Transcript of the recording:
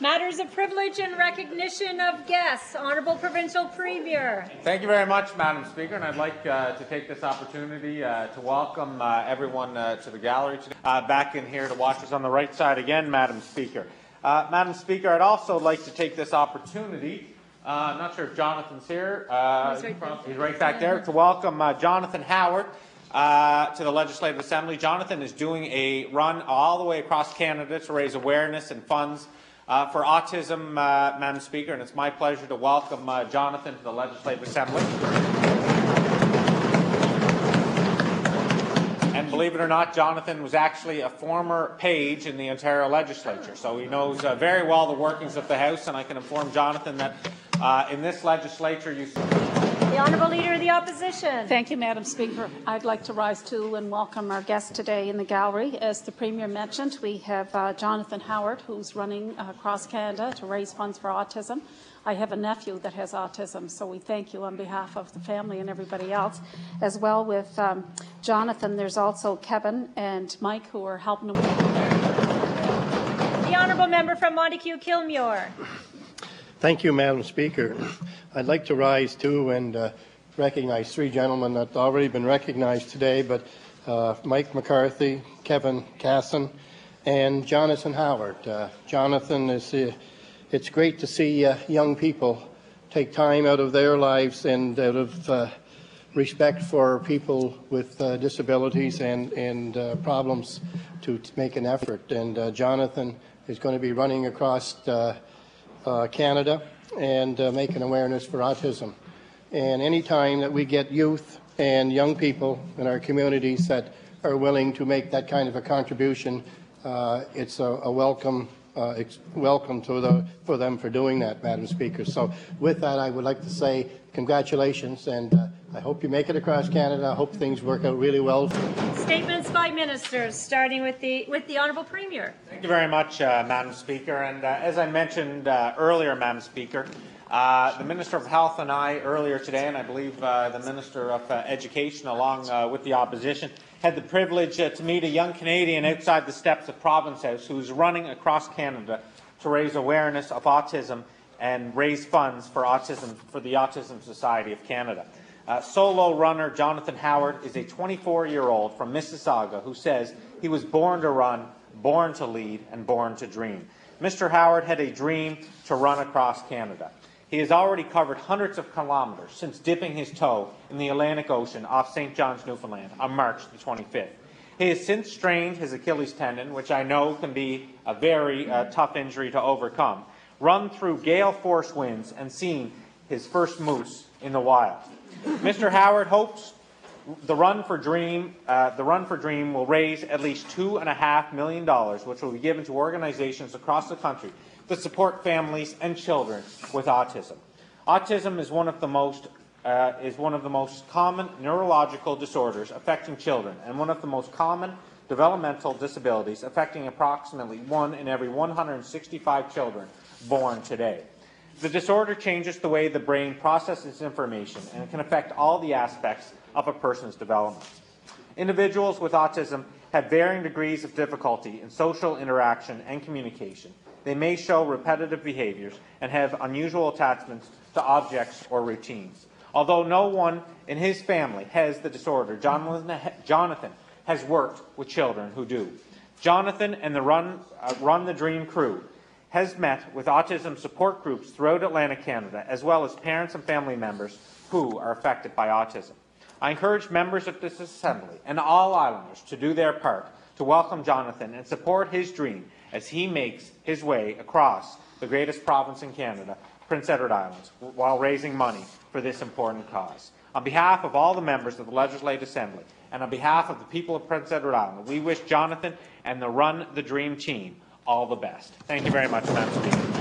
Matters of privilege and recognition of guests. Honourable Provincial Premier. Thank you very much, Madam Speaker, and I'd like to take this opportunity to welcome everyone to the gallery today. Back in here to watch us on the right side again, Madam Speaker. Madam Speaker, I'd also like to take this opportunity, I'm not sure if Jonathan's here, he's right back there, to welcome Jonathan Howard to the Legislative Assembly. Jonathan is doing a run all the way across Canada to raise awareness and funds for autism, Madam Speaker, and it's my pleasure to welcome Jonathan to the Legislative Assembly. And believe it or not, Jonathan was actually a former page in the Ontario Legislature, so he knows very well the workings of the House, and I can inform Jonathan that in this Legislature you... The Honourable Leader of the Opposition. Thank you, Madam Speaker. I'd like to rise to and welcome our guests today in the gallery. As the Premier mentioned, we have Jonathan Howard, who's running across Canada to raise funds for autism. I have a nephew that has autism, so we thank you on behalf of the family and everybody else. As well with Jonathan, there's also Kevin and Mike who are helping him. The Honourable Member from Montague-Kilmuir. Thank you, Madam Speaker. I'd like to rise too and recognize three gentlemen that have already been recognized today, but Mike McCarthy, Kevin Casson, and Jonathan Howard. Jonathan, it's great to see young people take time out of their lives and out of respect for people with disabilities and problems to make an effort. And Jonathan is going to be running across Canada and making awareness for autism. And any time that we get youth and young people in our communities that are willing to make that kind of a contribution, it's a welcome for them for doing that, Madam Speaker. So with that, I would like to say congratulations, and I hope you make it across Canada. I hope things work out really well. Statements by ministers, starting with the Honourable Premier. Thank you very much, Madam Speaker. And as I mentioned earlier, Madam Speaker, the Minister of Health and I earlier today, and I believe the Minister of Education, along with the opposition, had the privilege to meet a young Canadian outside the steps of Province House who is running across Canada to raise awareness of autism and raise funds for the Autism Society of Canada. Solo runner Jonathan Howard is a 24-year-old from Mississauga who says he was born to run, born to lead, and born to dream. Mr. Howard had a dream to run across Canada. He has already covered hundreds of kilometres since dipping his toe in the Atlantic Ocean off St. John's, Newfoundland on March the 25th. He has since strained his Achilles tendon, which I know can be a very tough injury to overcome, run through gale force winds, and seen his first moose in the wild. Mr. Howard hopes the Run for Dream will raise at least $2.5 million, which will be given to organizations across the country that support families and children with autism. Autism is one of the most common neurological disorders affecting children and one of the most common developmental disabilities affecting approximately 1 in every 165 children born today. The disorder changes the way the brain processes information and can affect all the aspects of a person's development. Individuals with autism have varying degrees of difficulty in social interaction and communication. They may show repetitive behaviors and have unusual attachments to objects or routines. Although no one in his family has the disorder, Jonathan has worked with children who do. Jonathan and the Run the Dream crew has met with autism support groups throughout Atlantic Canada, as well as parents and family members who are affected by autism. I encourage members of this Assembly and all Islanders to do their part to welcome Jonathan and support his dream as he makes his way across the greatest province in Canada, Prince Edward Island, while raising money for this important cause. On behalf of all the members of the Legislative Assembly and on behalf of the people of Prince Edward Island, we wish Jonathan and the Run the Dream team all the best. Thank you very much, Madam Speaker.